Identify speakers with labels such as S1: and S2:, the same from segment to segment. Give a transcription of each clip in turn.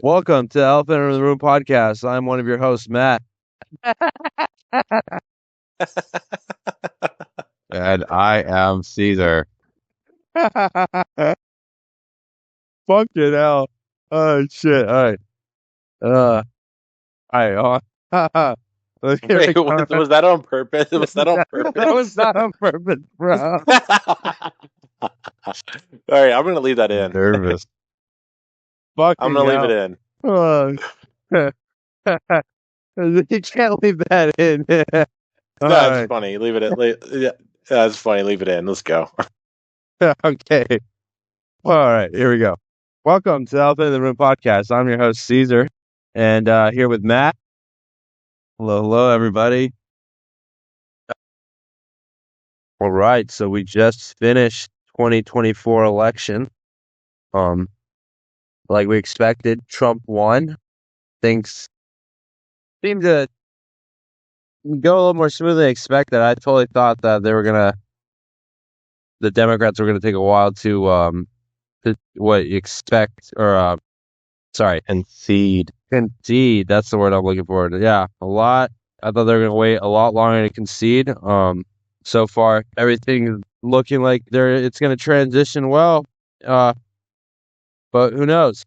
S1: Welcome to Elephant in the Room podcast. I'm one of your hosts, Matt.
S2: And I am Caesar.
S1: Fucking hell. Oh, shit. All right. All right.
S3: Wait, was that on purpose? Was that on purpose?
S1: That was not on purpose, bro.
S3: All right, I'm gonna leave that in.
S2: Nervous.
S1: Fucking
S3: I'm gonna leave it in.
S1: Oh. You can't leave that in.
S3: No, it's funny. Leave it in. Yeah, it's funny. Leave it in. Let's go.
S1: Okay. All right, here we go. Welcome to Elephant in the Room podcast. I'm your host, Caesar, and here with Matt.
S2: Hello, everybody.
S1: All right, so we just finished 2024 election. Like we expected, Trump won. Things seemed to go a little more smoothly than expected. I totally thought that the Democrats were gonna take a while to
S2: Concede.
S1: Concede. That's the word I'm looking for. Yeah, a lot. I thought they were going to wait a lot longer to concede. So far, everything is looking like it's going to transition well. But who knows?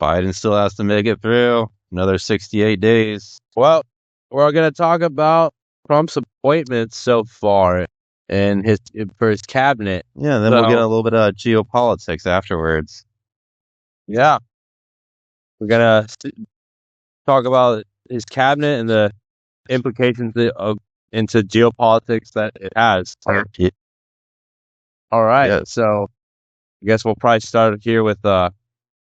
S2: Biden still has to make it through another 68 days.
S1: Well, we're going to talk about Trump's appointments so far and for his cabinet.
S2: Yeah, then we'll get a little bit of geopolitics afterwards.
S1: Yeah. We're going to talk about his cabinet and the implications into geopolitics that it has.
S2: Yeah.
S1: All right.
S2: Yes.
S1: So I guess we'll probably start here with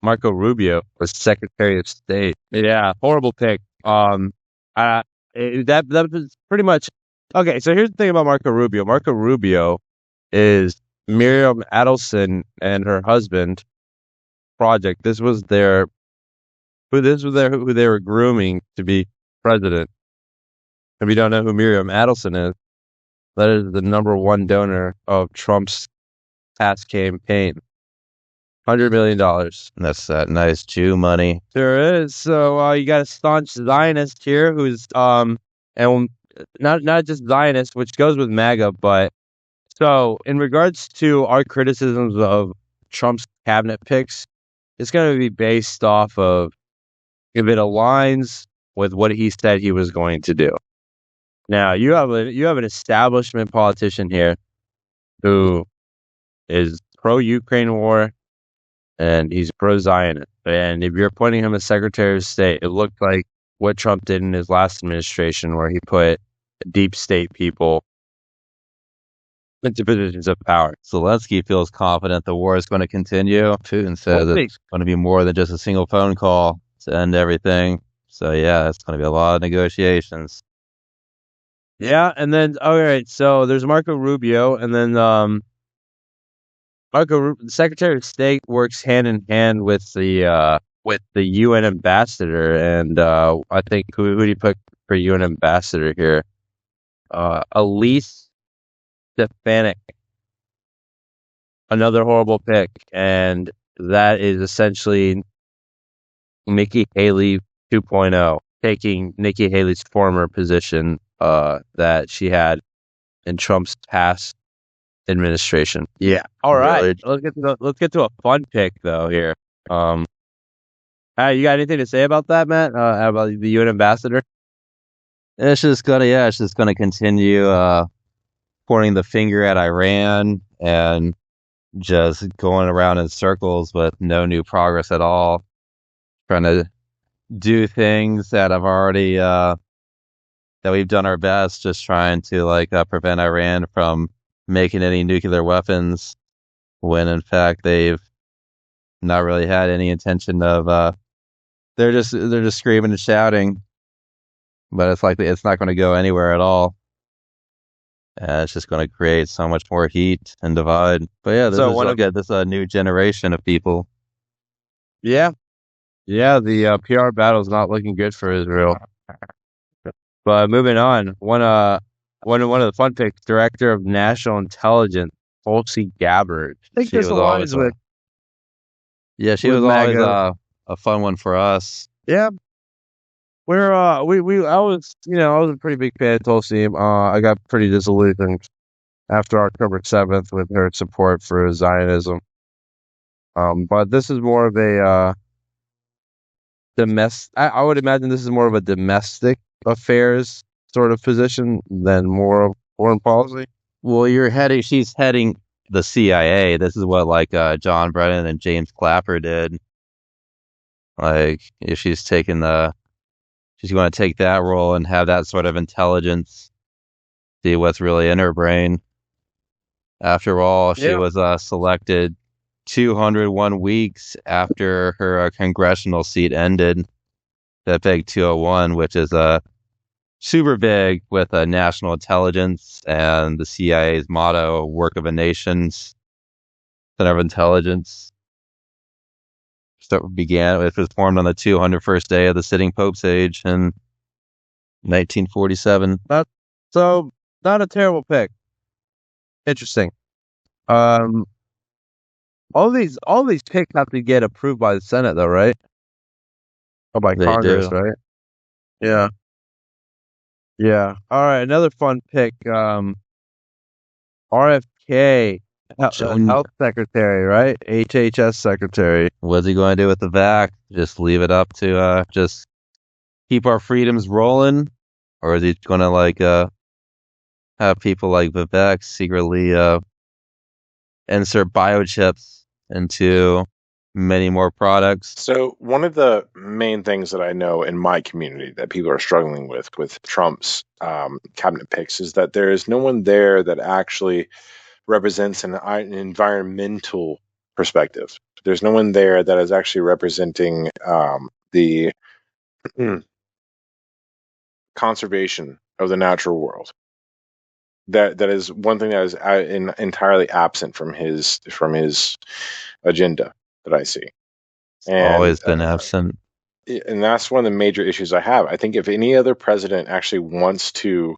S1: Marco Rubio, the Secretary of State. Yeah, horrible pick. That was pretty much okay. So here's the thing about Marco Rubio. Marco Rubio is Miriam Adelson and her husband project. This was who they were grooming to be president. If you don't know who Miriam Adelson is, that is the number one donor of Trump's past campaign. $100 million.
S2: That's that nice Jew money.
S1: There is. So you got a staunch Zionist here who's and not just Zionist, which goes with MAGA, but so in regards to our criticisms of Trump's cabinet picks, it's going to be based off of if it aligns with what he said he was going to do. Now you have an establishment politician here who is pro-Ukraine war and he's pro-Zionist. And if you're appointing him as Secretary of State, it looked like what Trump did in his last administration, where he put deep state people into positions of power.
S2: Zelensky feels confident the war is going to continue. Putin says it's going to be more than just a single phone call to end everything. So yeah, it's going to be a lot of negotiations.
S1: Yeah, and then all right, so there's Marco Rubio, and then the Secretary of State works hand in hand with the UN ambassador, and I think who do you put for UN ambassador here? Elise Stefanik, another horrible pick, and that is essentially Nikki Haley 2.0, taking Nikki Haley's former position that she had in Trump's past administration. Yeah. All right. Really? Let's get to a fun pick though here. You got anything to say about that, Matt? About the UN ambassador?
S2: It's just gonna continue pointing the finger at Iran and just going around in circles with no new progress at all. Trying to do things that have already that we've done our best, just trying to prevent Iran from making any nuclear weapons, when in fact they've not really had any intention of. They're just screaming and shouting, but it's not going to go anywhere at all. It's just going to create so much more heat and divide. But yeah, this is a new generation of people.
S1: Yeah. Yeah, the PR battle is not looking good for Israel. But moving on, one of the fun picks, Director of National Intelligence, Tulsi Gabbard. I think this aligns with.
S2: Yeah, she was always a fun one for us.
S1: Yeah. I was a pretty big fan of Tulsi. I got pretty disillusioned after October 7th with her support for Zionism. But this is more of a I would imagine this is more of a domestic affairs sort of position than more of foreign policy.
S2: Well, she's heading the CIA. This is what like John Brennan and James Clapper did. Like if she's going to take that role and have that sort of intelligence, see what's really in her brain. After all, she was selected 201 weeks after her congressional seat ended. That big 201, which is super big with national intelligence and the CIA's motto, "Work of a Nation's Center of Intelligence." So it was formed on the 201st day of the sitting Pope's age in 1947.
S1: So not a terrible pick. Interesting. All these picks have to get approved by the Senate, though, right? Or by Congress, right? Yeah. Yeah. All right. Another fun pick. RFK, Health Secretary, right? HHS Secretary.
S2: What's he going to do with the vac? Just leave it up to just keep our freedoms rolling, or is he going to have people like Vivek secretly insert biochips into many more products?
S3: So one of the main things that I know in my community that people are struggling with Trump's cabinet picks is that there is no one there that actually represents an environmental perspective. There's no one there that is actually representing the conservation of the natural world. That is one thing that is entirely absent from his agenda that I see. And,
S2: always been absent.
S3: And that's one of the major issues I have. I think if any other president actually wants to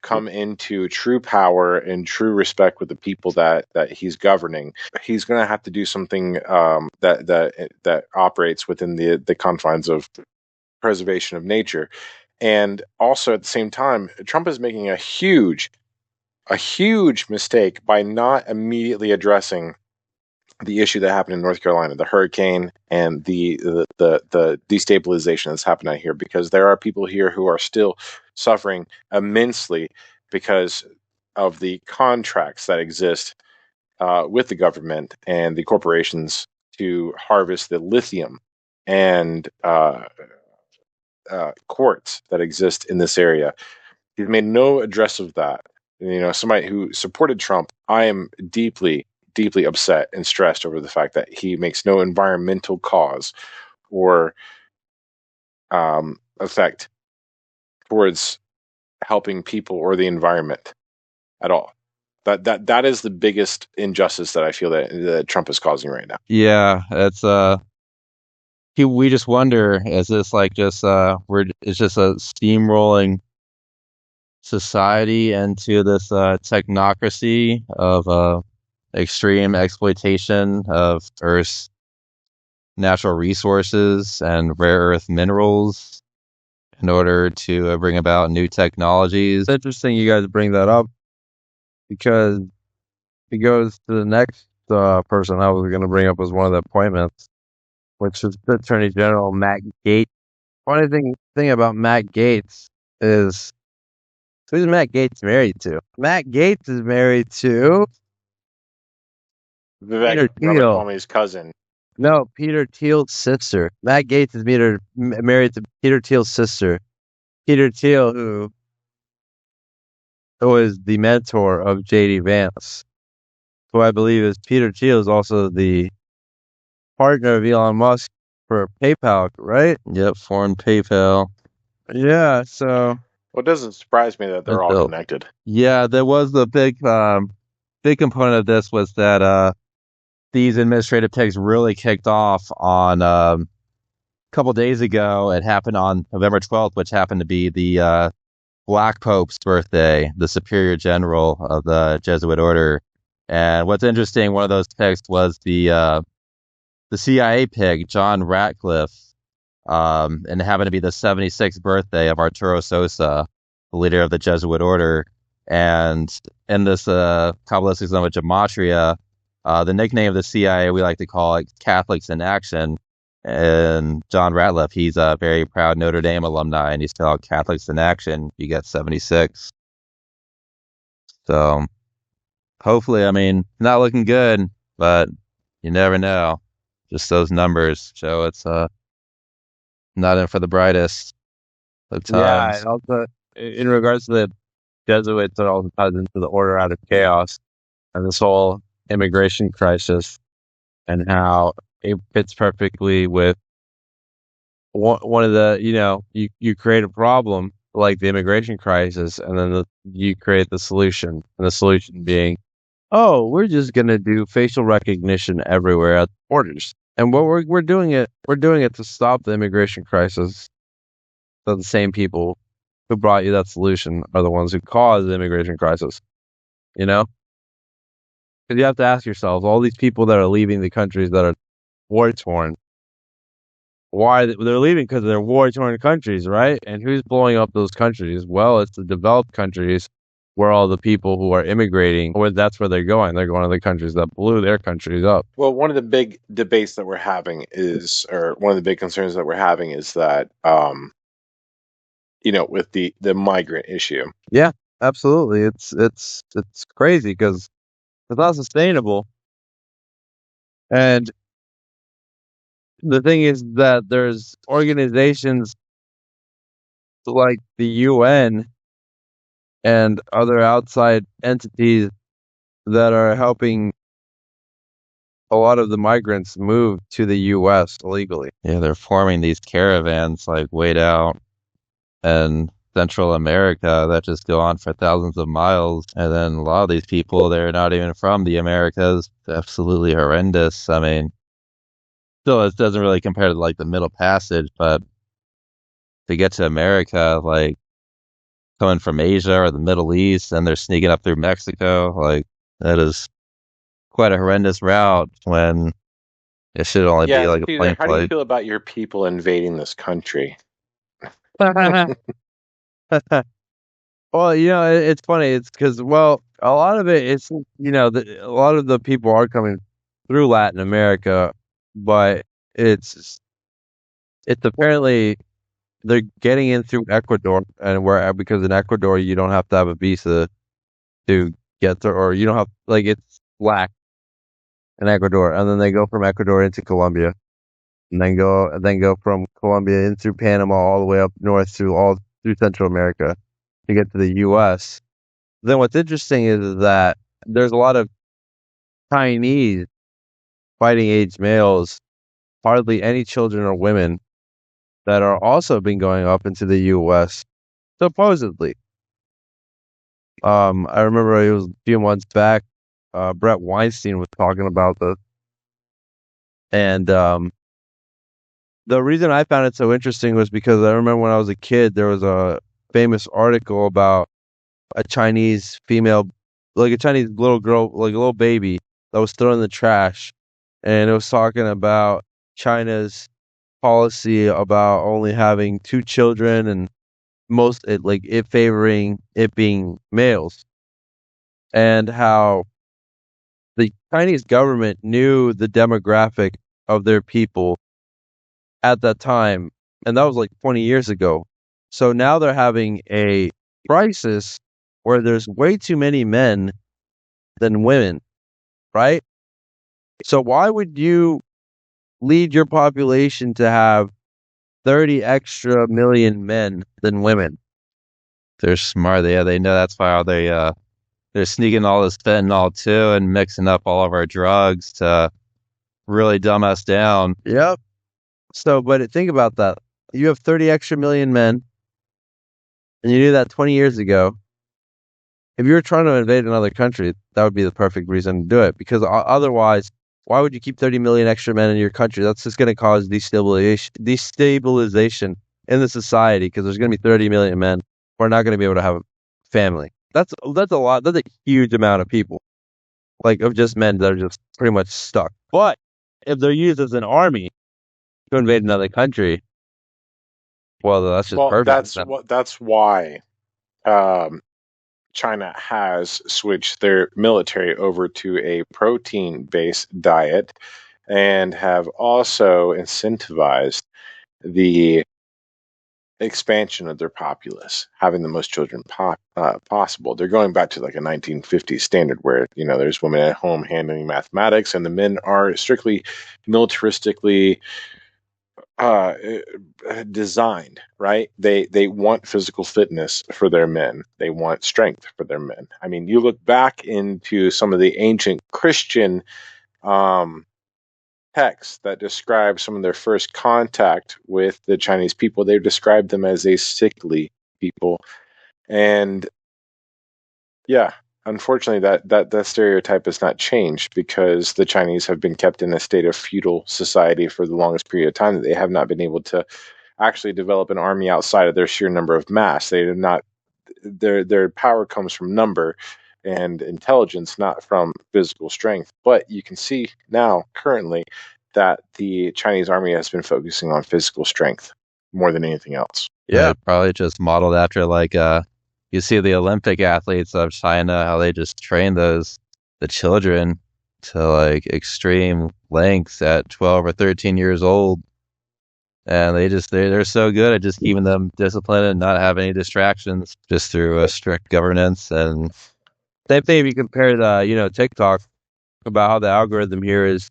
S3: come into true power and true respect with the people that he's governing, he's going to have to do something that operates within the confines of preservation of nature. And also at the same time, Trump is making a huge mistake by not immediately addressing the issue that happened in North Carolina, the hurricane and the destabilization that's happened out here, because there are people here who are still suffering immensely because of the contracts that exist with the government and the corporations to harvest the lithium and quartz that exist in this area. He's made no address of that. Somebody who supported Trump, I am deeply upset and stressed over the fact that he makes no environmental cause or effect towards helping people or the environment at all. That is the biggest injustice that I feel that Trump is causing right now.
S2: Yeah, it's we just wonder, is this like just it's just a steamrolling society into this technocracy of extreme exploitation of Earth's natural resources and rare earth minerals in order to bring about new technologies.
S1: It's interesting you guys bring that up, because it goes to the next person I was going to bring up as one of the appointments, which is the Attorney General Matt Gaetz. Funny thing about Matt Gaetz is, who's Matt Gaetz married to? Matt Gaetz is married to
S3: Vivek Ramaswamy's cousin.
S1: No, Peter Thiel's sister. Matt Gaetz is married to Peter Thiel's sister. Peter Thiel, who is the mentor of J.D. Vance, who I believe is Peter Thiel is also the partner of Elon Musk for PayPal, right?
S2: Yep, foreign PayPal.
S1: Yeah, so...
S3: Well, it doesn't surprise me that they're all connected.
S2: Yeah, there was the big component of this was that these administrative picks really kicked off on a couple days ago. It happened on November 12th, which happened to be the Black Pope's birthday, the Superior General of the Jesuit Order. And what's interesting, one of those picks was the the CIA pig, John Ratcliffe, and it happened to be the 76th birthday of Arturo Sosa, the leader of the Jesuit order. And in this Kabbalistic zone of gematria, the nickname of the CIA, we like to call it Catholics in Action. And John Ratcliffe, he's a very proud Notre Dame alumni, and he's called Catholics in Action. You get 76. So hopefully, I mean, not looking good, but you never know. Just those numbers show it's not in for the brightest of
S1: Yeah,
S2: times.
S1: and also in regards to the Jesuits, it also ties into the order out of chaos and this whole immigration crisis and how it fits perfectly with one of the, you create a problem like the immigration crisis, and then you create the solution, and the solution being, oh, we're just gonna do facial recognition everywhere at the borders, and what we're doing it to stop the immigration crisis. So the same people who brought you that solution are the ones who caused the immigration crisis. You know, because you have to ask yourself, all these people that are leaving the countries that are war torn, why they're leaving? Because they're war torn countries, right? And who's blowing up those countries? Well, it's the developed countries where all the people who are immigrating, where that's where they're going. They're going to the countries that blew their countries up.
S3: Well, one of the big debates that we're having is, or one of the big concerns that we're having is that, with the migrant issue.
S1: Yeah, absolutely. It's crazy because it's not sustainable. And the thing is that there's organizations like the UN and other outside entities that are helping a lot of the migrants move to the U.S. illegally.
S2: Yeah, they're forming these caravans like way out in Central America that just go on for thousands of miles. And then a lot of these people, they're not even from the Americas. It's absolutely horrendous. I mean, still, it doesn't really compare to like the Middle Passage, but to get to America, like coming from Asia or the Middle East, and they're sneaking up through Mexico, like that is quite a horrendous route when it should only be
S3: Yeah,
S2: like a
S3: Caesar,
S2: plane
S3: how do you
S2: flight.
S3: feel about your people invading this country?
S1: Well, it's funny. It's because, well, a lot of it, it's, a lot of the people are coming through Latin America, but it's apparently they're getting in through Ecuador, and because in Ecuador you don't have to have a visa to get there, or you don't have, like, it's black in Ecuador, and then they go from Ecuador into Colombia, and then go from Colombia in through Panama all the way up north through Central America to get to the U.S. Then what's interesting is that there's a lot of Chinese fighting age males, hardly any children or women, that are also been going up into the U.S. supposedly. I remember it was a few months back. Brett Weinstein was talking about this, and the reason I found it so interesting was because I remember when I was a kid, there was a famous article about a Chinese female, like a Chinese little girl, like a little baby that was thrown in the trash, and it was talking about China's policy about only having two children, and it favoring it being males, and how the Chinese government knew the demographic of their people at that time, and that was like 20 years ago. So now they're having a crisis where there's way too many men than women, right? So why would you lead your population to have 30 extra million men than women?
S2: They're smart. Yeah, they know that's why they're sneaking all this fentanyl too and mixing up all of our drugs to really dumb us down.
S1: Yep. So, but think about that. You have 30 extra million men, and you knew that 20 years ago. If you were trying to invade another country, that would be the perfect reason to do it. Because otherwise, why would you keep 30 million extra men in your country? That's just going to cause destabilization in the society. Because there's going to be 30 million men who are not going to be able to have a family. That's a lot. That's a huge amount of people, like of just men that are just pretty much stuck. But if they're used as an army to invade another country, well, that's just
S3: Well,
S1: perfect.
S3: that's why China has switched their military over to a protein-based diet and have also incentivized the expansion of their populace, having the most children possible. They're going back to like a 1950s standard where, there's women at home handling mathematics and the men are strictly militaristically uh, designed, right? They want physical fitness for their men. They want strength for their men. I mean, you look back into some of the ancient Christian um, texts that describe some of their first contact with the Chinese people. They've described them as a sickly people, and yeah, unfortunately, that stereotype has not changed because the Chinese have been kept in a state of feudal society for the longest period of time that they have not been able to actually develop an army outside of their sheer number of mass. They have not their power comes from number and intelligence, not from physical strength. But you can see now, currently, that the Chinese army has been focusing on physical strength more than anything else.
S1: Yeah.
S2: Probably just modeled after you see the Olympic athletes of China, how they just train the children to like extreme lengths at 12 or 13 years old. And they're so good at just keeping them disciplined and not have any distractions just through a strict governance. And
S1: Same thing if you compare TikTok about how the algorithm here is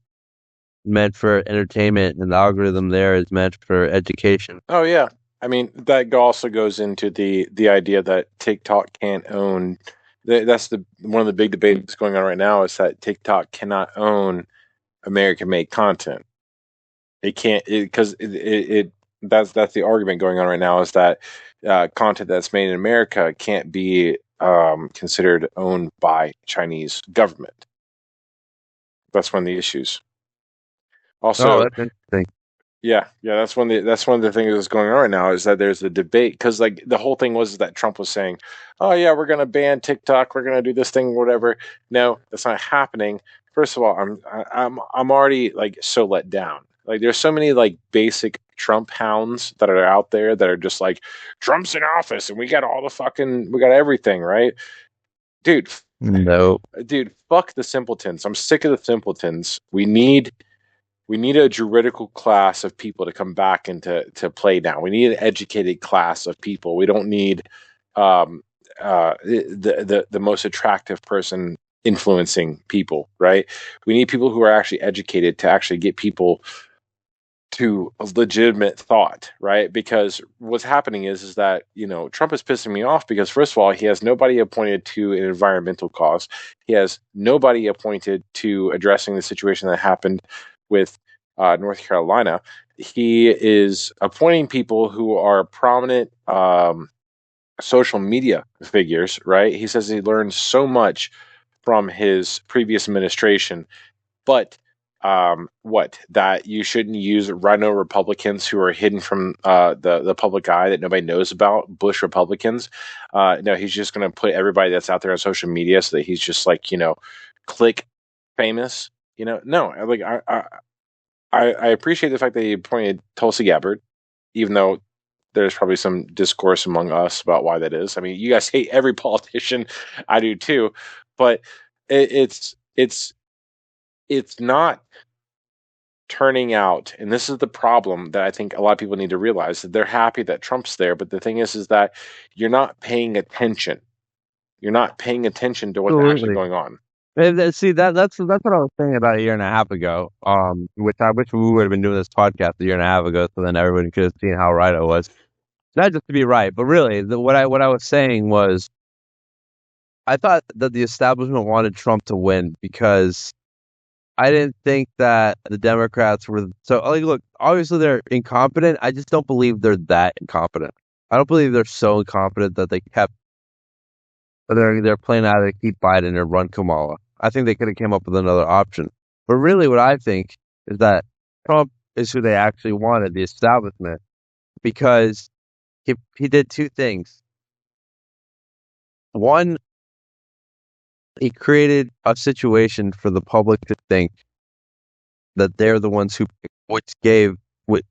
S1: meant for entertainment and the algorithm there is meant for education.
S3: Oh yeah, I mean that also goes into the idea that TikTok can't own. That's the one of the big debates going on right now is that TikTok cannot own American-made content. It can't because that's the argument going on right now is that content that's made in America can't be considered owned by Chinese government. That's one of the issues.
S1: Oh,
S3: Also,
S1: that's interesting.
S3: yeah, that's one of the things that's going on right now is that there's a debate because like the whole thing was that Trump was saying, "Oh yeah, we're going to ban TikTok, we're going to do this thing, whatever." No, that's not happening. First of all, I'm already like so let down. Like there's so many like basic Trump hounds that are out there that are just like Trump's in office and we got everything, right? Dude,
S2: no,
S3: fuck the simpletons. I'm sick of the simpletons. We need a juridical class of people to come back and to play now. We need an educated class of people. We don't need um, the most attractive person influencing people, right? We need people who are actually educated to actually get people to a legitimate thought, right? Because what's happening is that Trump is pissing me off because first of all, he has nobody appointed to an environmental cause. He has nobody appointed to addressing the situation that happened with North Carolina. He is appointing people who are prominent social media figures, right? He says he learned so much from his previous administration, but what that you shouldn't use rhino Republicans who are hidden from the public eye that nobody knows about, Bush Republicans. No, he's just going to put everybody that's out there on social media so that he's just like click famous. No, like I appreciate the fact that he appointed Tulsi Gabbard, even though there's probably some discourse among us about why that is. I mean, you guys hate every politician, I do too, but it's not turning out, and this is the problem that I think a lot of people need to realize that they're happy that Trump's there, but the thing is that you're not paying attention. You're not paying attention to what's actually
S1: Absolutely.
S3: going on.
S1: See that's what I was saying about a year and a half ago. Which I wish we would have been doing this podcast a year and a half ago, so then everyone could have seen how right I was. Not just to be right, but really, what I was saying was, I thought that the establishment wanted Trump to win because I didn't think that the Democrats were so. Like, look, obviously they're incompetent. I just don't believe they're that incompetent. I don't believe they're so incompetent that they're playing out to keep Biden or run Kamala. I think they could have came up with another option. But really, what I think is that Trump is who they actually wanted, the establishment, because he did two things. One, he created a situation for the public to think that they're the ones which gave with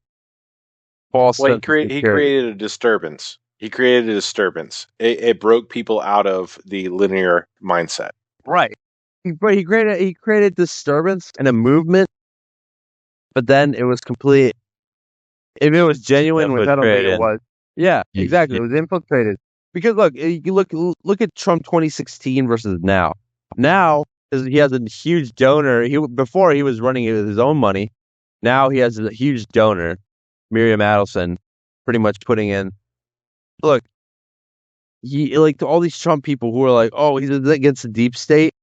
S1: false
S3: Well,
S1: sense of
S3: he
S1: security.
S3: created a disturbance. He created a disturbance. It broke people out of the linear mindset.
S1: Right. But he created disturbance and a movement, but then it was complete. If it was genuine, which I don't think it
S2: Infiltrated.
S1: was. Yeah, exactly. It was infiltrated. Because look, you look at Trump 2016 versus now. Now he has a huge donor. Before he was running it with his own money. Now he has a huge donor, Miriam Adelson, pretty much putting in. Look, to all these Trump people who are like, oh, he's against the deep state.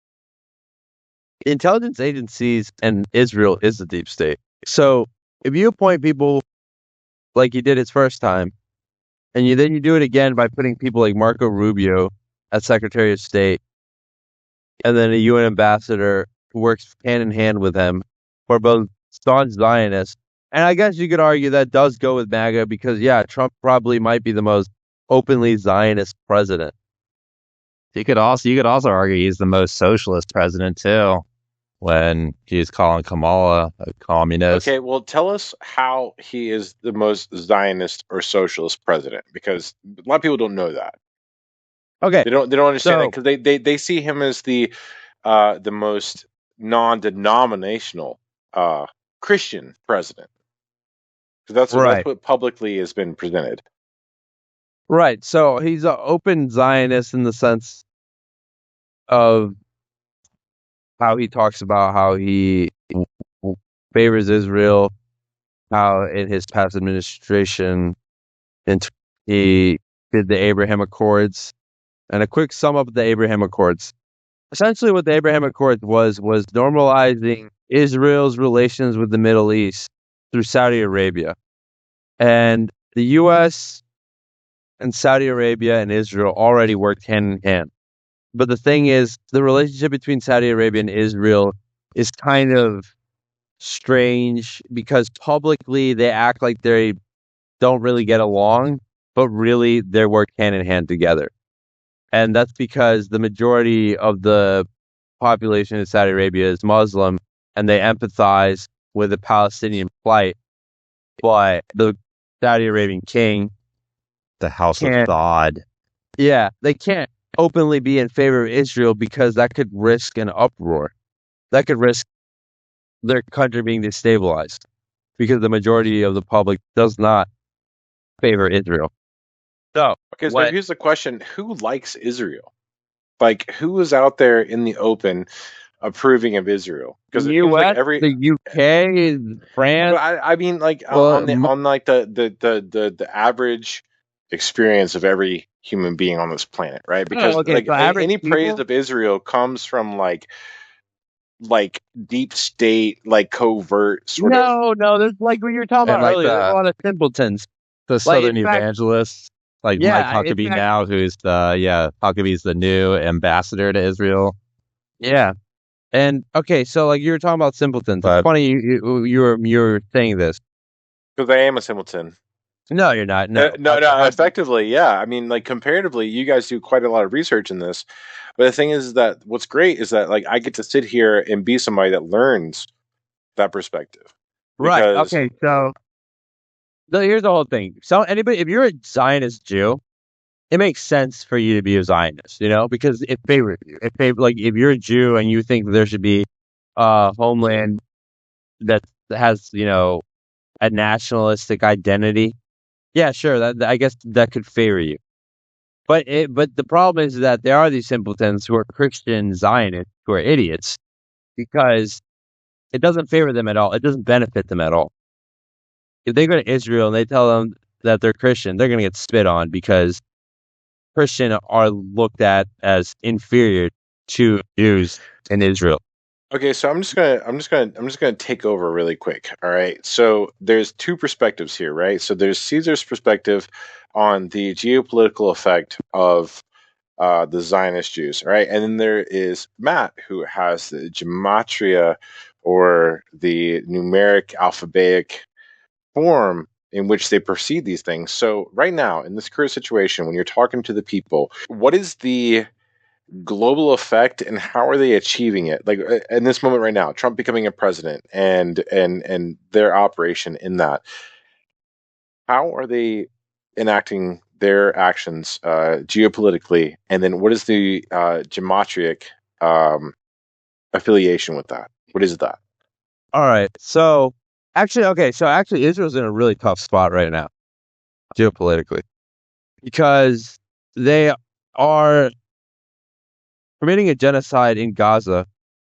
S1: Intelligence agencies and Israel is the deep state. So if you appoint people like you did his first time, and then you do it again by putting people like Marco Rubio as Secretary of State, and then a UN ambassador who works hand in hand with him, for both staunch Zionists. And I guess you could argue that does go with MAGA because, yeah, Trump probably might be the most openly Zionist president.
S2: You could also argue he's the most socialist president too, when he's calling Kamala a communist.
S3: Okay, well, tell us how he is the most Zionist or socialist president, because a lot of people don't know that.
S1: Okay,
S3: They don't understand that because they see him as the most non-denominational Christian president. Because that's what publicly has been presented.
S1: Right. So he's an open Zionist in the sense of how he talks about how he favors Israel, how in his past administration he did the Abraham Accords. And a quick sum up of the Abraham Accords. Essentially what the Abraham Accords was normalizing Israel's relations with the Middle East through Saudi Arabia. And the U.S. and Saudi Arabia and Israel already worked hand in hand. But the thing is, the relationship between Saudi Arabia and Israel is kind of strange because publicly they act like they don't really get along, but really they work hand in hand together. And that's because the majority of the population in Saudi Arabia is Muslim and they empathize with the Palestinian plight. But the Saudi Arabian king,
S2: the House of God.
S1: Yeah, they can't openly be in favor of Israel because that could risk an uproar. That could risk their country being destabilized because the majority of the public does not favor Israel. So,
S3: so here's the question: who likes Israel? Like, who is out there in the open approving of Israel?
S1: Because it seems like the UK, France.
S3: I mean, like on the average experience of every human being on this planet, right? Because any praise of Israel comes from like deep state, like covert sort of.
S1: No, there's like what you were talking about earlier. There's a lot of simpletons.
S2: The Southern evangelists, like Mike Huckabee now, who's Huckabee's the new ambassador to Israel.
S1: Yeah. And okay, so like you were talking about simpletons. It's funny you were saying this.
S3: Because I am a simpleton.
S1: No, you're not. No.
S3: Effectively, yeah. I mean, like comparatively, you guys do quite a lot of research in this. But the thing is that what's great is that like I get to sit here and be somebody that learns that perspective.
S1: Right. Okay. So here's the whole thing. So if you're a Zionist Jew, it makes sense for you to be a Zionist, because it favors you. If you're a Jew and you think there should be a homeland that has, a nationalistic identity, yeah, sure. I guess that could favor you. But the problem is that there are these simpletons who are Christian Zionists who are idiots because it doesn't favor them at all. It doesn't benefit them at all. If they go to Israel and they tell them that they're Christian, they're going to get spit on because Christian are looked at as inferior to Jews in Israel.
S3: Okay, so I'm just gonna take over really quick. All right. So there's two perspectives here, right? So there's Caesar's perspective on the geopolitical effect of the Zionist Jews, right? And then there is Matt, who has the gematria or the numeric alphabetic form in which they perceive these things. So right now, in this current situation, when you're talking to the people, what is the global effect, and how are they achieving it? Like in this moment right now, Trump becoming a president and their operation in that. How are they enacting their actions geopolitically, and then what is the geometric um, affiliation with that? What is that?
S1: All right. So actually, Israel's in a really tough spot right now, geopolitically, because they are committing a genocide in Gaza,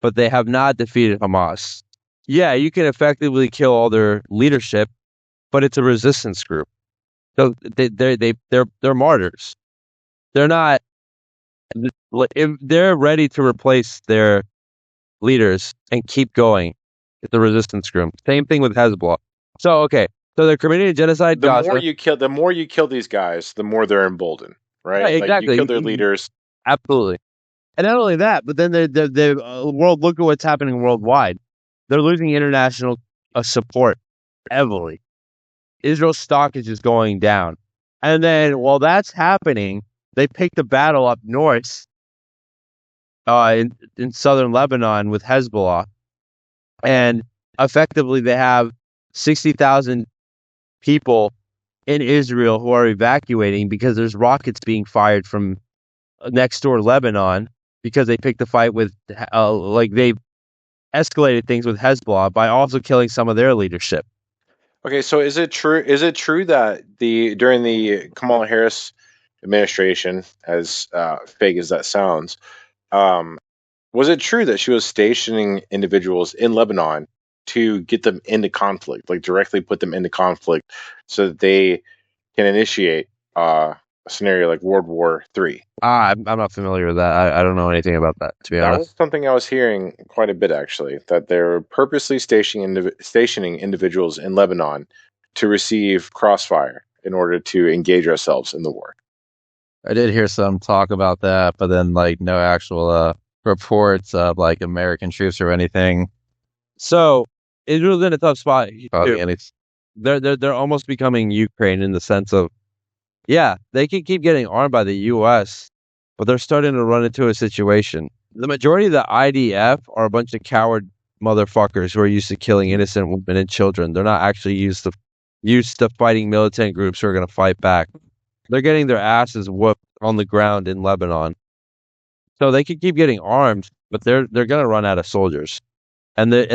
S1: but they have not defeated Hamas. Yeah, you can effectively kill all their leadership, but it's a resistance group. So they're martyrs. They're not. If they're ready to replace their leaders and keep going, it's a resistance group. Same thing with Hezbollah. So okay, so they're committing a genocide.
S3: The more you kill these guys, the more they're emboldened, right?
S1: Right,
S3: Like you
S1: exactly.
S3: kill their leaders.
S1: Absolutely. And not only that, but then the world. Look at what's happening worldwide. They're losing international support heavily. Israel's stock is just going down. And then while that's happening, they pick the battle up north in southern Lebanon with Hezbollah. And effectively, they have 60,000 people in Israel who are evacuating because there's rockets being fired from next door Lebanon because they picked the fight with, they've escalated things with Hezbollah by also killing some of their leadership.
S3: Okay, so is it true? Is it true that during the Kamala Harris administration, as fake as that sounds, um, was it true that she was stationing individuals in Lebanon to get them into conflict, like directly put them into conflict, so that they can initiate a scenario like World War III?
S1: I'm not familiar with that. I don't know anything about that, to be
S3: That
S1: honest.
S3: was something I was hearing quite a bit, actually, that they're purposely stationing individuals in Lebanon to receive crossfire in order to engage ourselves in the war.
S2: I did hear some talk about that, but then like no actual reports of like American troops or anything.
S1: So Israel's in a tough spot.
S2: Probably any.
S1: They're almost becoming Ukraine in the sense of, yeah, they can keep getting armed by the U.S., but they're starting to run into a situation. The majority of the IDF are a bunch of coward motherfuckers who are used to killing innocent women and children. They're not actually used to fighting militant groups who are going to fight back. They're getting their asses whooped on the ground in Lebanon. So they can keep getting armed, but they're going to run out of soldiers. And the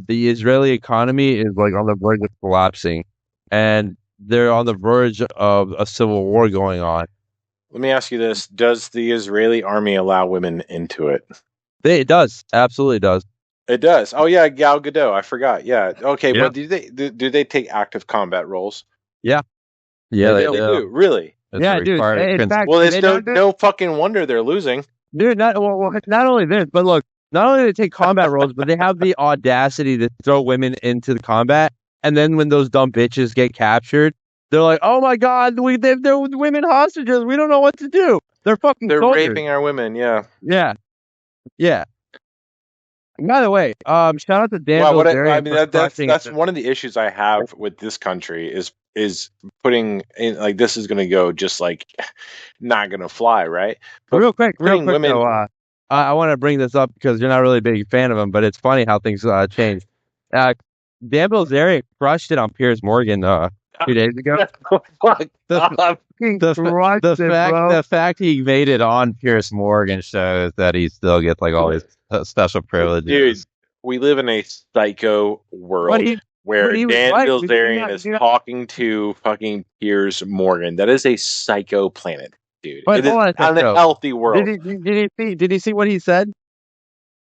S1: Israeli economy is like on the verge of collapsing, and they're on the verge of a civil war going on.
S3: Let me ask you this: does the Israeli army allow women into it?
S1: It does, absolutely does.
S3: It does. Oh yeah, Gal Gadot. I forgot. Yeah. Okay,
S1: Yeah.
S3: but do they take active combat roles?
S2: Yeah,
S3: They
S2: they
S3: do.
S2: do.
S3: Really?
S2: It's
S1: Yeah, dude.
S2: required.
S1: In fact,
S3: Well, it's
S1: they
S3: no
S1: don't do-
S3: no fucking wonder they're losing.
S1: dude. Not only this, but look, not only do they take combat roles, but they have the audacity to throw women into the combat, and then when those dumb bitches get captured, they're like, "Oh my god, they're women hostages. We don't know what to do. They're fucking
S3: They're
S1: soldiers."
S3: raping our women. Yeah.
S1: Yeah, yeah. By the way, shout out to Dan
S3: Well,
S1: Bilzerian
S3: I mean
S1: for
S3: that's
S1: crushing
S3: that's
S1: it.
S3: one of the issues I have with this country is putting in like this is going to go just like not going to fly, right? But
S1: Real quick
S3: putting women.
S1: though, I want to bring this up because you're not really a big fan of him, but it's funny how things change. Dan Bilzerian crushed it on Piers Morgan 2 days ago.
S3: Fuck
S2: The,
S3: off.
S2: the fact he made it on Piers Morgan shows that he still gets like all these special privileges.
S3: Dude, we live in a psycho world where
S1: he was
S3: Dan
S1: right.
S3: Bilzerian is talking to fucking Piers Morgan. That is a psycho planet, dude.
S1: But
S3: It is
S1: hold on a
S3: an
S1: sec, though.
S3: unhealthy world.
S1: Did he see what he said?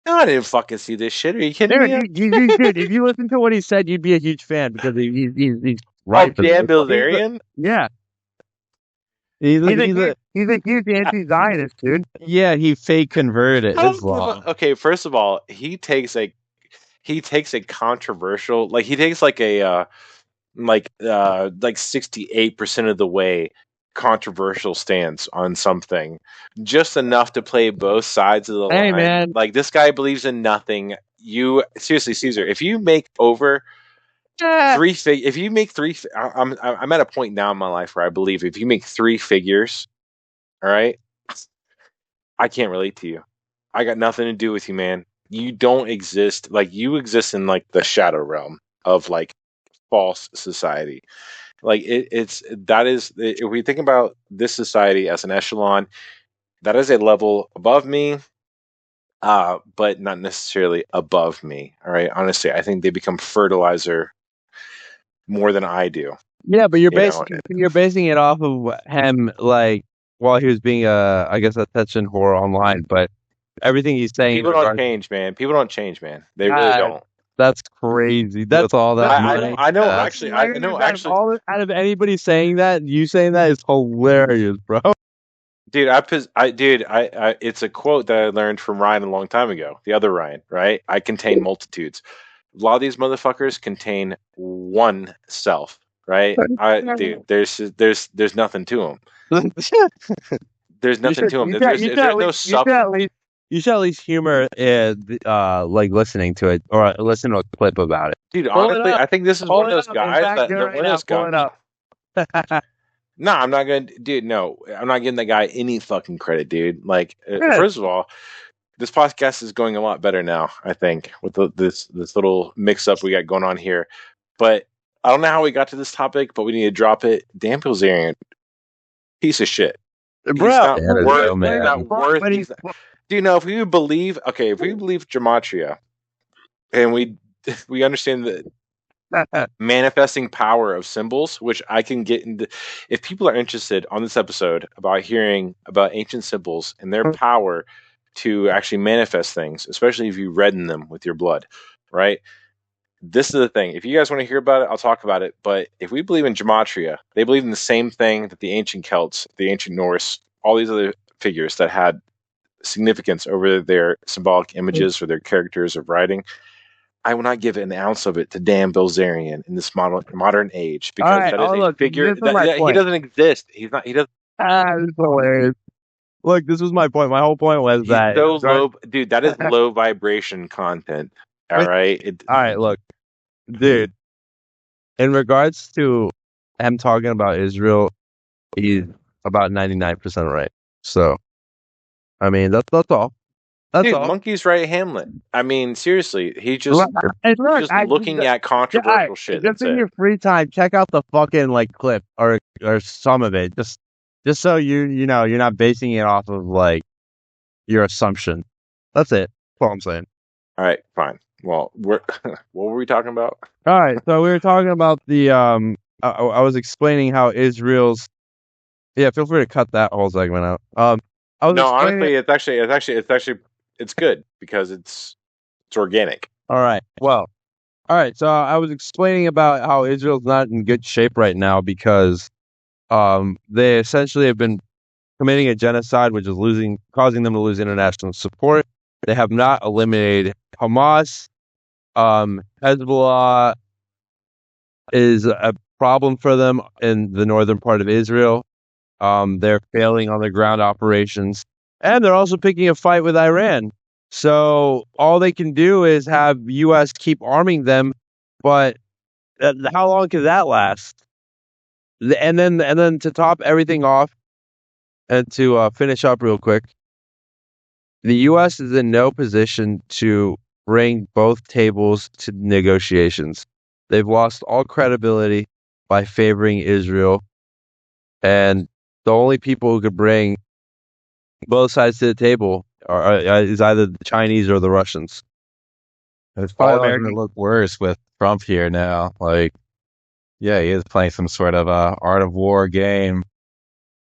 S3: No, I didn't fucking see this shit. Are you kidding me?
S1: Dude, if you listen to what he said, you'd be a huge fan because he's right.
S3: Oh, Dan Bilzerian?
S1: Yeah.
S2: He's
S1: He's a huge anti-Zionist, dude.
S2: Yeah, he fake converted Islam.
S3: Okay, first of all, he takes a controversial, like he takes like a like 68% of the way controversial stance on something, just enough to play both sides of the
S1: Hey,
S3: line.
S1: man.
S3: Like this guy believes in nothing. You seriously, Caesar, if you make over if you make I'm at a point now in my life where I believe if you make three figures, all right, I can't relate to you. I got nothing to do with you, man. You don't exist. Like, you exist in like the shadow realm of like false society. Like it's that is, if we think about this society as an echelon, that is a level above me, but not necessarily above me. All right, honestly, I think they become fertilizer more than I do.
S1: Yeah, but
S3: You know,
S1: you're basing it off of him, like, while he was being I guess, attention whore online. But everything he's saying in
S3: people don't
S1: regards,
S3: change, man. People don't change, man. They really don't.
S1: that's crazy.
S2: With all that
S3: I
S2: money.
S3: know. I know.
S1: That's
S3: Actually, I
S1: hilarious.
S3: know.
S1: Out of
S3: Actually,
S1: out of anybody saying that, you saying that is hilarious, bro.
S3: dude, it's a quote that I learned from Ryan a long time ago. The other Ryan, right? I contain multitudes. A lot of these motherfuckers contain one self, right? Dude, there's nothing to them. There's nothing to them. There's no substance.
S1: You should at least humor like listening to it or listen to a clip about it.
S3: Dude,
S1: Pull it
S3: honestly,
S1: up.
S3: I think this is
S1: Pull
S3: one of
S1: it
S3: those
S1: up. In
S3: guys
S1: fact,
S3: that
S1: do it
S3: they're
S1: right
S3: one of
S1: now.
S3: those
S1: Pull
S3: guys.
S1: it up.
S3: No, I'm not going to, dude. No, I'm not giving that guy any fucking credit, dude. Like,
S1: Good.
S3: first of all, this podcast is going a lot better now, I think, with this little mix up we got going on here. But I don't know how we got to this topic, but we need to drop it. Dan Bilzerian, piece of shit.
S1: Bro,
S3: He's not
S2: Yeah,
S3: worth.
S2: man.
S3: He's not worth.
S1: but
S3: He's not, do you know if we believe? Okay, if we believe gematria, and we understand the manifesting power of symbols, which I can get into. If people are interested on this episode about hearing about ancient symbols and their power to actually manifest things, especially if you redden them with your blood, right? This is the thing. If you guys want to hear about it, I'll talk about it. But if we believe in gematria, they believe in the same thing that the ancient Celts, the ancient Norse, all these other figures that had significance over their symbolic images or their characters of writing. I will not give an ounce of it to Dan Bilzerian in this modern age because
S1: right,
S3: that is a figure
S1: this is my
S3: that he
S1: point.
S3: doesn't exist. He's not. He doesn't.
S1: This is hilarious. Look, this was my point. My whole point was
S3: He's
S1: that.
S3: so low, dude. That is low vibration content. All right.
S1: All right, look, dude. In regards to him talking about Israel, he's about 99% right. So, I mean, that's all. That's
S3: Dude,
S1: all.
S3: monkey's right, Hamlet. I mean, seriously, he just
S1: Look,
S3: just looking at controversial shit.
S1: Just
S3: That's
S1: in
S3: it.
S1: your free time, check out the fucking like clip or some of it. Just so you know you're not basing it off of like your assumption. That's it. That's all I'm saying.
S3: All right, fine. Well, what were we talking about?
S1: All right, so we were talking about the I was explaining how Israel's. Yeah, feel free to cut that whole segment out. I was
S3: No,
S1: explaining.
S3: honestly, it's good because it's organic.
S1: All right. Well, all right. So I was explaining about how Israel's not in good shape right now because they essentially have been committing a genocide, which is causing them to lose international support. They have not eliminated Hamas. Hezbollah is a problem for them in the northern part of Israel. They're failing on their ground operations, and they're also picking a fight with Iran. So all they can do is have U.S. keep arming them, but how long can that last? And then to top everything off, and to finish up real quick, the U.S. is in no position to bring both tables to negotiations. They've lost all credibility by favoring Israel, and the only people who could bring both sides to the table is either the Chinese or the Russians.
S2: It's
S3: All
S2: probably going
S3: American.
S2: to look worse with Trump here now. Like, yeah, he is playing some sort of art of war game,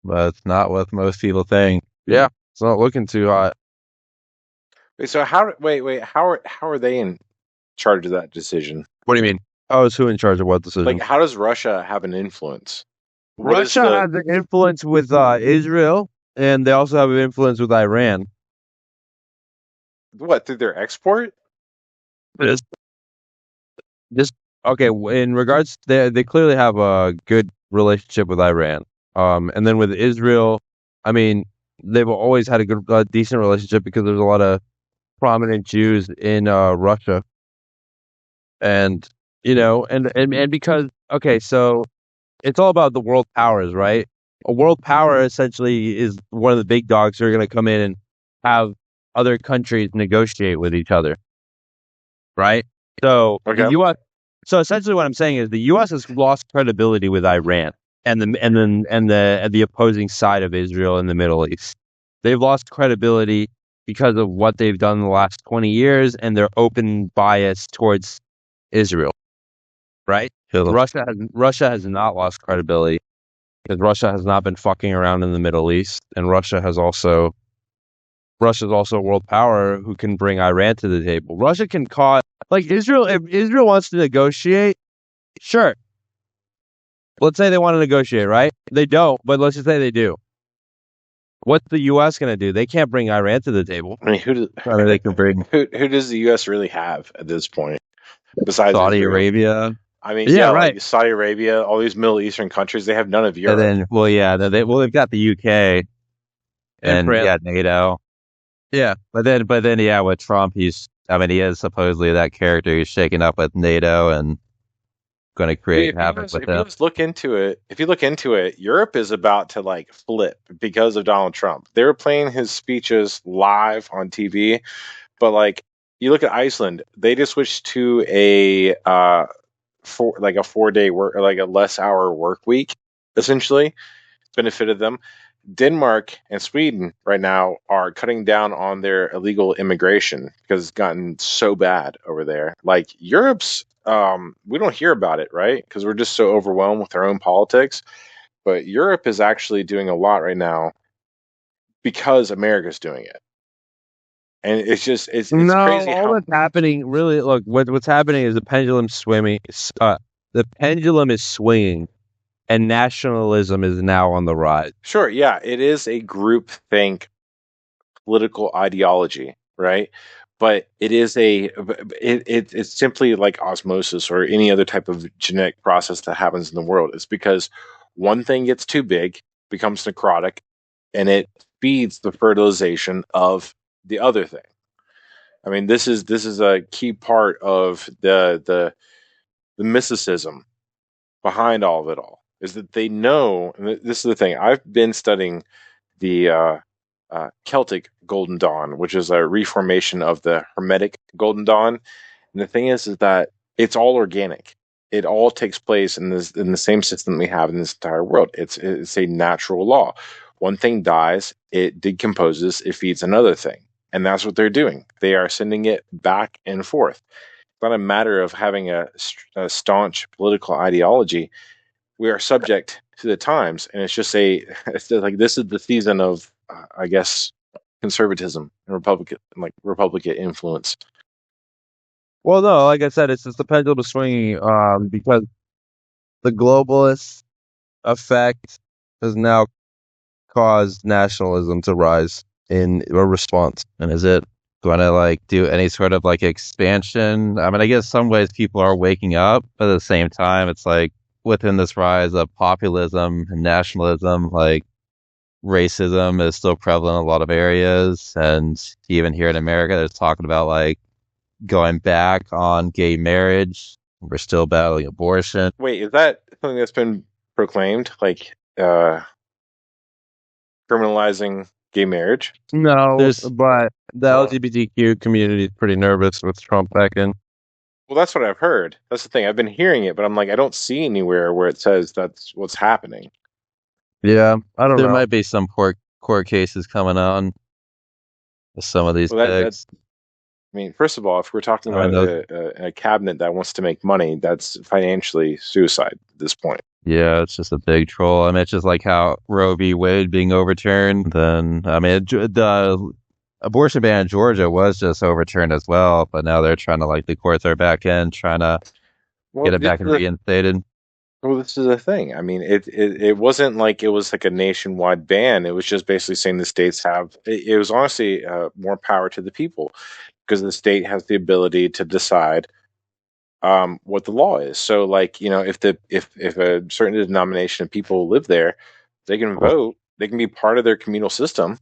S2: but it's not what most people think.
S1: Yeah, it's not looking too hot.
S3: Wait, so wait, how are they in charge of that decision?
S1: What do you mean? Oh, is who in charge of what decision?
S3: Like, how does Russia have an influence? What is
S1: Russia has an influence with Israel, and they also have an influence with Iran.
S3: what through their export?
S1: Just okay. In regards, they clearly have a good relationship with Iran. And then with Israel, I mean, they've always had a good, decent relationship because there's a lot of prominent Jews in Russia, and and because okay, so it's all about the world powers, right? A world power essentially is one of the big dogs who are going to come in and have other countries negotiate with each other, right? So
S3: Okay.
S1: the U.S. So essentially, what I'm saying is the U.S. has lost credibility with Iran and the opposing side of Israel in the Middle East. They've lost credibility because of what they've done in the last 20 years and their open bias towards Israel, right? Russia has not lost credibility because Russia has not been fucking around in the Middle East, and Russia's also a world power who can bring Iran to the table. Russia can cause like Israel. If Israel wants to negotiate, sure. Let's say they want to negotiate, right? They don't, but let's just say they do. What's the U.S. going to do? They can't bring Iran to the table.
S3: I mean,
S2: They can bring
S3: who does the U.S. really have at this point besides
S2: Saudi
S3: Israel?
S2: Arabia,
S3: I mean,
S1: Yeah,
S3: yeah,
S1: right.
S3: like Saudi Arabia, all these Middle Eastern countries, they have none of
S2: and
S3: Europe.
S2: then they've got the UK and
S1: France.
S2: NATO.
S1: Yeah.
S2: But then, yeah, with Trump, he is supposedly that character. He's shaking up with NATO and going to create havoc with
S3: If you
S2: them.
S3: just look into it, Europe is about to like flip because of Donald Trump. They were playing his speeches live on TV, but like you look at Iceland, they just switched to a 4 day work, like a less hour work week, essentially benefited them. Denmark and Sweden right now are cutting down on their illegal immigration because it's gotten so bad over there. Like Europe's, we don't hear about it, right? Because we're just so overwhelmed with our own politics. But Europe is actually doing a lot right now because America's doing it, and it's
S1: No,
S3: crazy
S1: all
S3: how.
S1: that's happening really. Look, what's happening is the pendulum swimming. The pendulum is swinging, and nationalism is now on the rise.
S3: Sure, yeah, it is a group think political ideology, right? But it's simply like osmosis or any other type of genetic process that happens in the world. It's because one thing gets too big, becomes necrotic, and it feeds the fertilization of the other thing. I mean, this is a key part of the mysticism behind all of it all. Is that they know, and this is the thing. I've been studying the Celtic Golden Dawn, which is a reformation of the Hermetic Golden Dawn. And the thing is that it's all organic. It all takes place in the same system we have in this entire world. It's a natural law. One thing dies, it decomposes, it feeds another thing, and that's what they're doing. They are sending it back and forth. It's not a matter of having a staunch political ideology. We are subject to the times, and it's just it's just like this is the season of I guess conservatism and Republican influence.
S1: Well, no, like I said, it's just the pendulum is swinging because the globalist effect has now caused nationalism to rise in a response.
S2: And is it going to like do any sort of like expansion? I mean, I guess some ways people are waking up, but at the same time, it's like within this rise of populism and nationalism, like racism is still prevalent in a lot of areas. And even here in America, there's talking about like going back on gay marriage. We're still battling abortion.
S3: Wait, is that something that's been proclaimed, like criminalizing gay marriage?
S1: No,
S2: There's
S1: but the LGBTQ community is pretty nervous with Trump back in.
S3: Well, that's what I've heard. That's the thing. I've been hearing it, but I'm like, I don't see anywhere where it says that's what's happening.
S1: Yeah, I don't
S2: there
S1: know.
S2: might be some court cases coming on with some of these
S3: Well,
S2: pigs.
S3: I mean, first of all, if we're talking
S2: I
S3: about
S2: know.
S3: a cabinet that wants to make money, that's financially suicide at this point.
S2: Yeah, it's just a big troll. I mean, it's just like how Roe v. Wade being overturned. Then, I mean, the abortion ban in Georgia was just overturned as well, but now they're trying to, like, the courts are back in, trying to
S3: Well,
S2: get it back and reinstated.
S3: well, this is the thing. I mean, it wasn't like it was like a nationwide ban. It was just basically saying the states have. It was honestly more power to the people because the state has the ability to decide what the law is. So, like if a certain denomination of people live there, they can vote. They can be part of their communal system,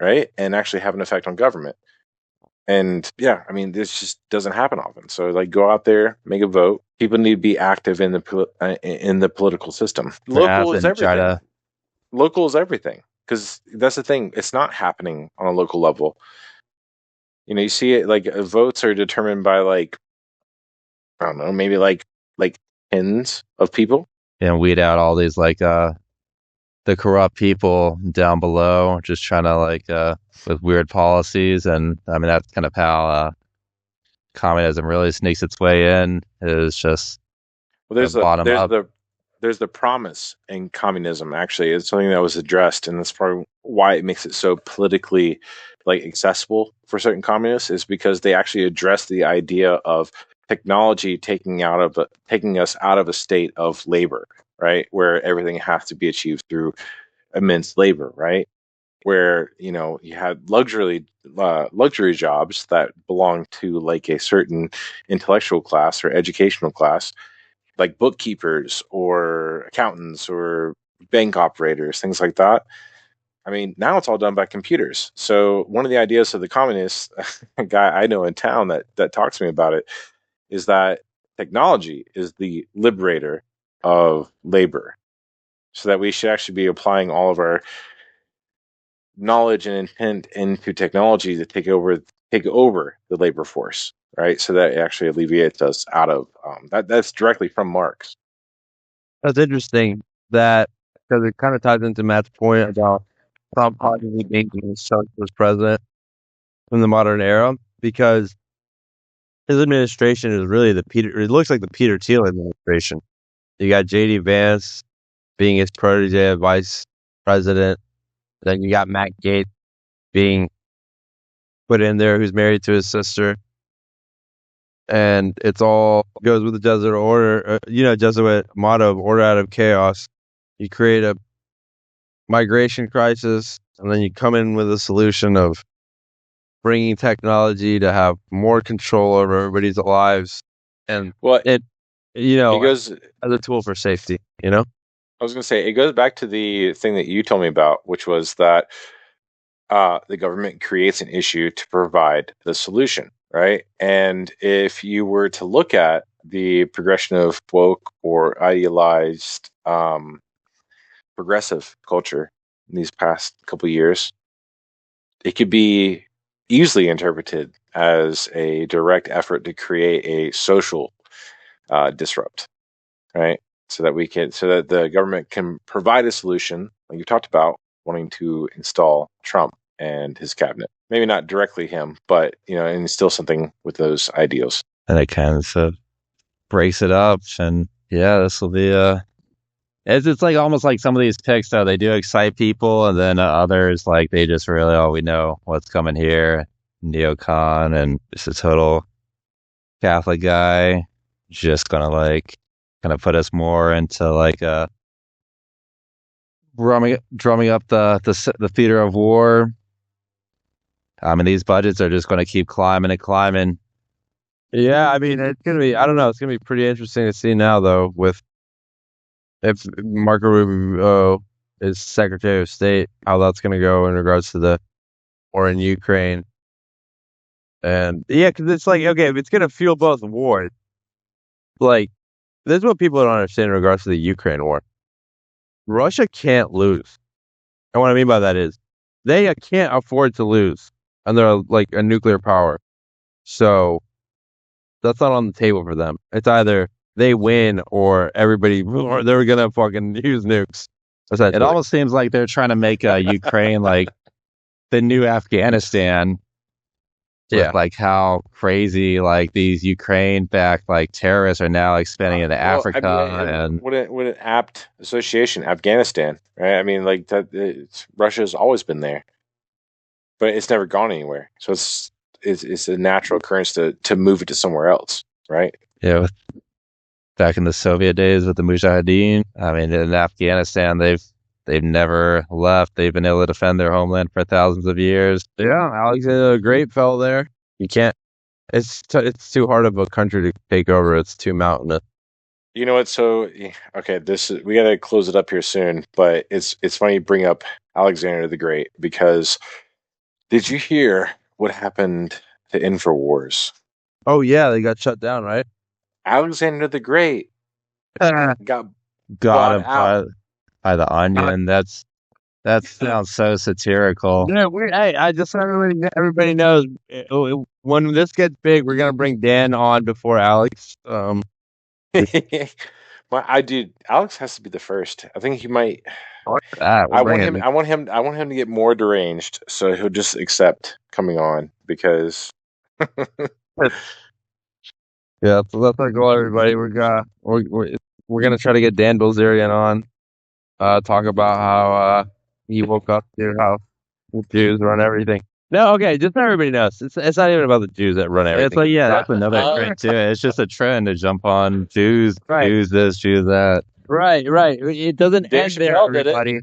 S3: right, and actually have an effect on government. And yeah, I mean, this just doesn't happen often. So, like, go out there, make a vote. People need to be active in the political system. Local is
S2: And try
S3: everything.
S2: to
S3: Local is everything. because that's the thing. It's not happening on a local level. You see it like votes are determined by like I don't know, maybe like tens of people.
S2: And weed out all these like the corrupt people down below, just trying to like with weird policies. And I mean that's kind of how communism really sneaks its way in. Is just
S3: Well,
S2: the bottom up.
S3: there's the promise in communism. Actually, it's something that was addressed, and that's probably why it makes it so politically like accessible for certain communists. Is because they actually address the idea of technology taking us out of a state of labor, right, where everything has to be achieved through immense labor, right? Where you had luxury jobs that belong to like a certain intellectual class or educational class, like bookkeepers or accountants or bank operators, things like that. I mean, now it's all done by computers. So one of the ideas of the communist guy I know in town that talks to me about it is that technology is the liberator of labor, so that we should actually be applying all of our knowledge and intent into technology to take over the labor force, right? So that it actually alleviates us out of that. That's directly from Marx.
S1: That's interesting that because it kind of ties into Matt's point about Trump possibly being the socialist president in the modern era, because his administration is really it looks like the Peter Thiel administration. You got JD Vance being his protege vice president. Then you got Matt Gaetz being put in there, who's married to his sister. And it's all goes with the Jesuit motto of order out of chaos. You create a migration crisis, and then you come in with a solution of bringing technology to have more control over everybody's lives, and
S3: Well,
S1: it
S3: goes.
S1: as a tool for safety.
S3: I was going to say it goes back to the thing that you told me about, which was that the government creates an issue to provide the solution, right? And if you were to look at the progression of woke or idealized progressive culture in these past couple of years, it could be easily interpreted as a direct effort to create a social disrupt, right? So that the government can provide a solution, like you talked about, wanting to install Trump and his cabinet. Maybe not directly him, but instill something with those ideals.
S2: And it kind of breaks it up. And yeah, this will be it's like almost like some of these picks though, they do excite people, and then others like they just really, we know what's coming here. Neocon and just a total Catholic guy, just gonna like kind of put us more into like drumming up the theater of war. I mean, these budgets are just going to keep climbing and climbing.
S1: Yeah, I mean, it's gonna be. I don't know. It's gonna be pretty interesting to see now, though, with if Marco Rubio is Secretary of State, how that's gonna go in regards to the war in Ukraine. And yeah, because it's like, okay, if it's gonna fuel both wars, like this is what people don't understand in regards to the Ukraine war. Russia can't lose. And what I mean by that is they can't afford to lose, and they're like a nuclear power. So that's not on the table for them. It's either they win or or they're gonna fucking use nukes.
S2: It almost seems like they're trying to make Ukraine like the new Afghanistan. With like how crazy like these Ukraine-backed like terrorists are now expanding into Africa. And
S3: what an apt association, Afghanistan, right? I mean, like that. Russia's always been there, but it's never gone anywhere. So it's a natural occurrence to move it to somewhere else, right?
S2: Yeah, back in the Soviet days with the Mujahideen. I mean, in Afghanistan, they've never left. They've been able to defend their homeland for thousands of years.
S1: Yeah, Alexander the Great fell there. You can't. It's too hard of a country to take over. It's too mountainous.
S3: You know what? So okay, we got to close it up here soon. But it's funny you bring up Alexander the Great, because did you hear what happened to InfoWars?
S1: Oh yeah, they got shut down, right?
S3: Alexander the Great got
S2: got
S3: bought out
S2: by the Onion. That's That sounds so satirical.
S1: Yeah, hey, I just want everybody knows when this gets big, we're gonna bring Dan on before Alex.
S3: Well, Alex has to be the first. I think he might.
S2: That we'll bring it.
S3: I want him. I want him to get more deranged, so he'll just accept coming on because.
S1: Yeah, so that's our goal, everybody. We're gonna try to get Dan Bilzerian on. Talk about how he woke up to how the Jews run everything. No, okay, just so everybody knows, it's not even about the Jews that run everything.
S2: It's like, yeah, that's another trend too. It's just a trend to jump on Jews,
S1: Right.
S2: Jews this, Jews that.
S1: Right. It doesn't end there, everybody.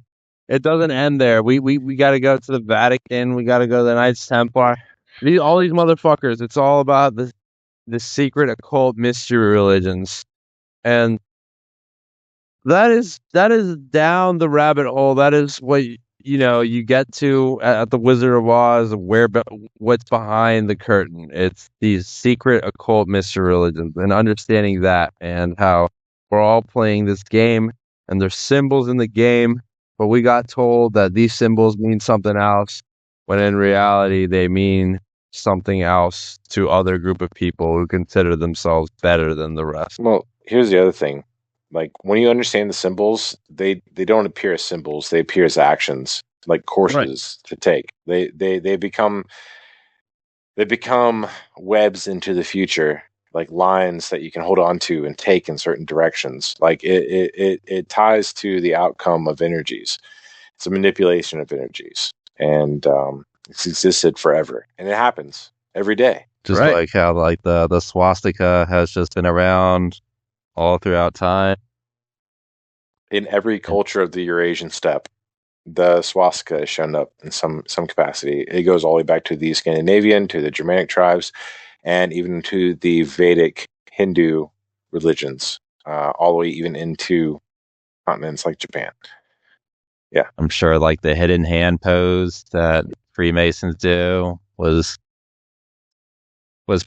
S1: It doesn't end there. We got to go to the Vatican. We got to go to the Knights Templar. All these motherfuckers. It's all about the secret occult mystery religions, and that is down the rabbit hole. That is what you get to at the Wizard of Oz. What's behind the curtain? It's these secret occult mystery religions, and understanding that, and how we're all playing this game, and there's symbols in the game, but we got told that these symbols mean something else, when in reality they mean something else to other group of people who consider themselves better than the rest.
S3: Well, here's the other thing. Like when you understand the symbols, they don't appear as symbols; they appear as actions, like courses to take. They become webs into the future, like lines that you can hold on to and take in certain directions. Like it ties to the outcome of energies. It's a manipulation of energies, and it's existed forever, and it happens every day.
S2: Just like how like the swastika has just been around all throughout time.
S3: In every culture of the Eurasian steppe, the swastika has shown up in some capacity. It goes all the way back to the Scandinavian, to the Germanic tribes, and even to the Vedic Hindu religions, all the way even into continents like Japan. Yeah,
S2: I'm sure like the hidden hand pose that Freemasons do was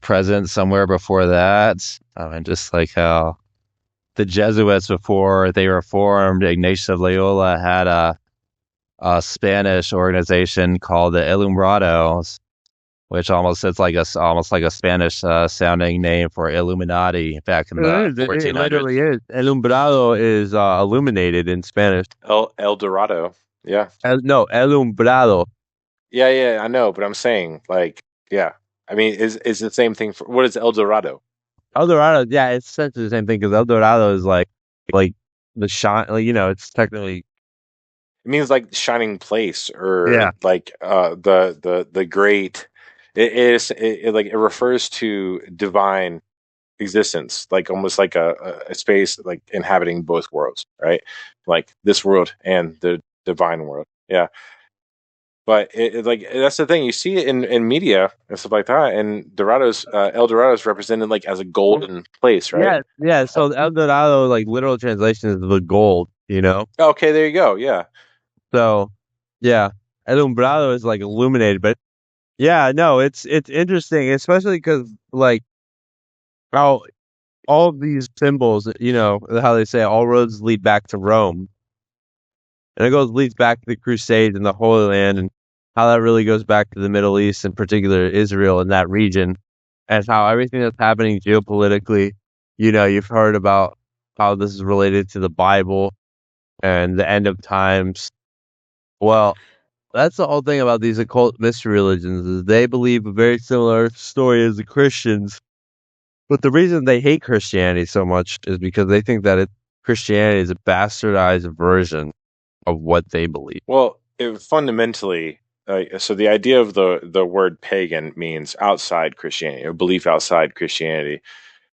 S2: present somewhere before that. And just like how the Jesuits, before they were formed, Ignatius of Loyola had a Spanish organization called the Illuminados, which almost like a Spanish sounding name for Illuminati back in the 1400s.
S1: It literally is. Alumbrado is illuminated in Spanish.
S3: El Dorado. Yeah.
S1: No, alumbrado.
S3: Yeah, I know, but I'm saying, like, yeah. I mean, is the same thing for what is El Dorado?
S1: El Dorado, yeah, it's essentially the same thing because El Dorado is like the shine, like, it's technically.
S3: It means like shining place, or like the great. It refers to divine existence, like almost like a space like inhabiting both worlds, right? Like this world and the divine world. Yeah. But like that's the thing, you see it in media and stuff like that, and El Dorado is represented like as a golden place, right?
S1: Yeah. So El Dorado, like literal translation, is the gold.
S3: Okay, there you go. Yeah.
S1: So, yeah, alumbrado is like illuminated, but yeah, no, it's interesting, especially because like how all of these symbols, how they say all roads lead back to Rome, and leads back to the Crusades and the Holy Land, and how that really goes back to the Middle East, in particular Israel and that region, and how everything that's happening geopolitically, you've heard about how this is related to the Bible and the end of times. Well, that's the whole thing about these occult mystery religions, is they believe a very similar story as the Christians. But the reason they hate Christianity so much is because they think that Christianity is a bastardized version of what they believe.
S3: Well, fundamentally, so the idea of the word pagan means outside Christianity, a belief outside Christianity.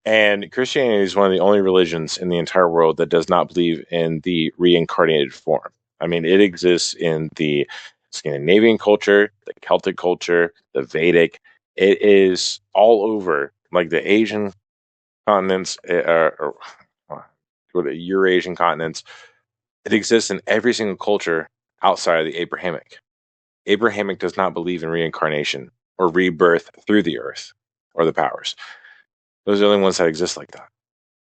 S3: And Christianity is one of the only religions in the entire world that does not believe in the reincarnated form. I mean, it exists in the Scandinavian culture, the Celtic culture, the Vedic. It is all over, like the Asian continents, or the Eurasian continents. It exists in every single culture outside of the Abrahamic. Abrahamic does not believe in reincarnation or rebirth through the earth or the powers. Those are the only ones that exist like that.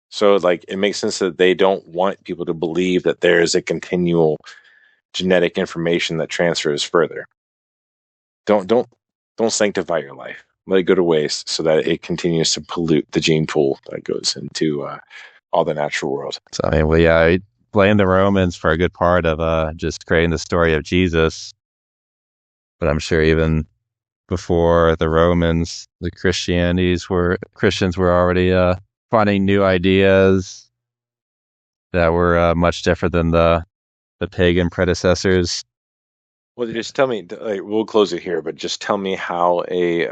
S3: So, like, it makes sense that they don't want people to believe that there is a continual genetic information that transfers further. Don't sanctify your life. Let it go to waste so that it continues to pollute the gene pool that goes into all the natural world.
S2: So I mean, I blame the Romans for a good part of just creating the story of Jesus, but I'm sure even before the Romans, the Christians were already finding new ideas that were much different than the pagan predecessors.
S3: Well, just tell me. We'll close it here, but just tell me how a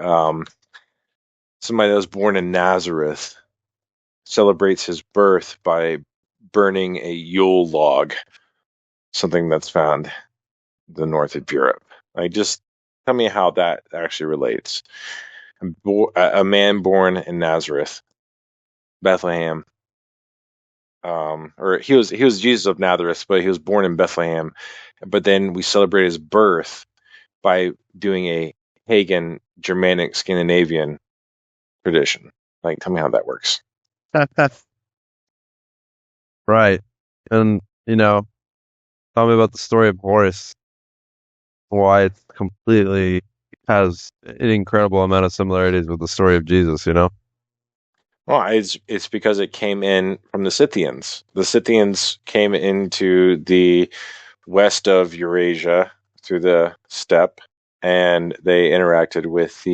S3: somebody that was born in Nazareth celebrates his birth by burning a Yule log, something that's found in the north of Europe. Just tell me how that actually relates. A man born in Nazareth, Bethlehem, or he was Jesus of Nazareth, but he was born in Bethlehem. But then we celebrate his birth by doing a pagan, Germanic, Scandinavian tradition. Tell me how that works.
S1: Right. And, tell me about the story of Horus, why it completely has an incredible amount of similarities with the story of Jesus,
S3: Well, it's because it came in from the Scythians. The Scythians came into the west of Eurasia through the steppe, and they interacted with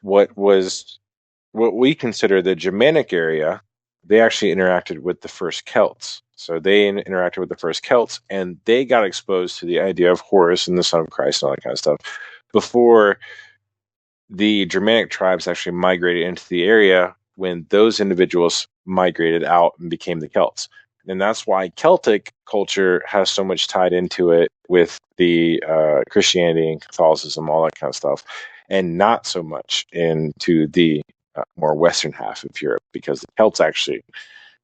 S3: what we consider the Germanic area. They actually interacted with the first Celts. So they interacted with the first Celts, and they got exposed to the idea of Horus and the Son of Christ and all that kind of stuff before the Germanic tribes actually migrated into the area, when those individuals migrated out and became the Celts. And that's why Celtic culture has so much tied into it with the Christianity and Catholicism, all that kind of stuff, and not so much into the more western half of Europe, because the Celts actually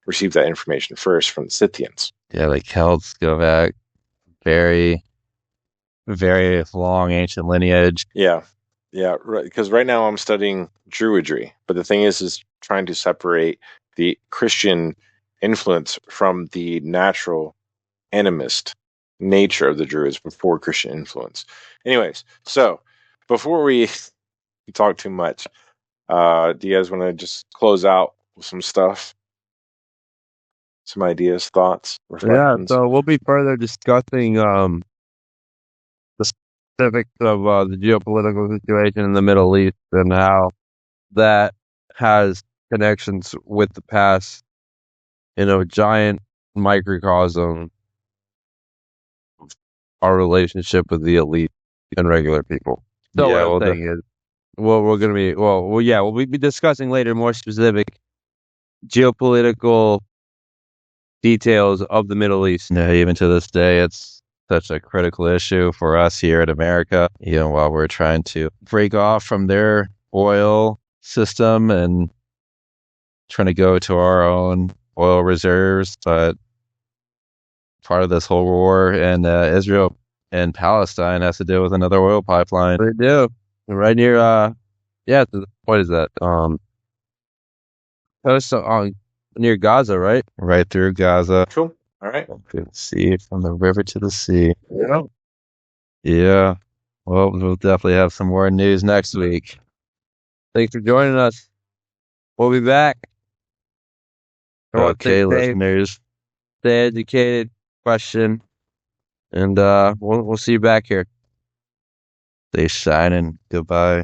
S3: received that information first from the Scythians.
S2: Yeah, the Celts go back very, very long ancient lineage.
S3: Yeah, right. Because right now I'm studying Druidry, but the thing is trying to separate the Christian influence from the natural animist nature of the Druids before Christian influence. Anyways, so before we talk too much, do you guys want to just close out with some stuff? Some ideas, thoughts, reflections?
S1: So we'll be further discussing the specifics of the geopolitical situation in the Middle East and how that has connections with the past, giant microcosm of our relationship with the elite and regular people. So
S2: Yeah,
S1: what I'm saying is, we'll be discussing later more specific geopolitical details of the Middle East.
S2: Yeah, even to this day, it's such a critical issue for us here in America, while we're trying to break off from their oil system and trying to go to our own oil reserves. But part of this whole war in Israel and Palestine has to do with another oil pipeline.
S1: They do. Right near, what is that? Near Gaza, right?
S2: Right through Gaza.
S3: Cool. All right.
S2: See, from the river to the sea.
S1: Yeah.
S2: Yeah. Well, we'll definitely have some more news next week.
S1: Thanks for joining us. We'll be back.
S2: Okay, listeners.
S1: Stay educated. Question. And we'll see you back here.
S2: Stay shining. Goodbye.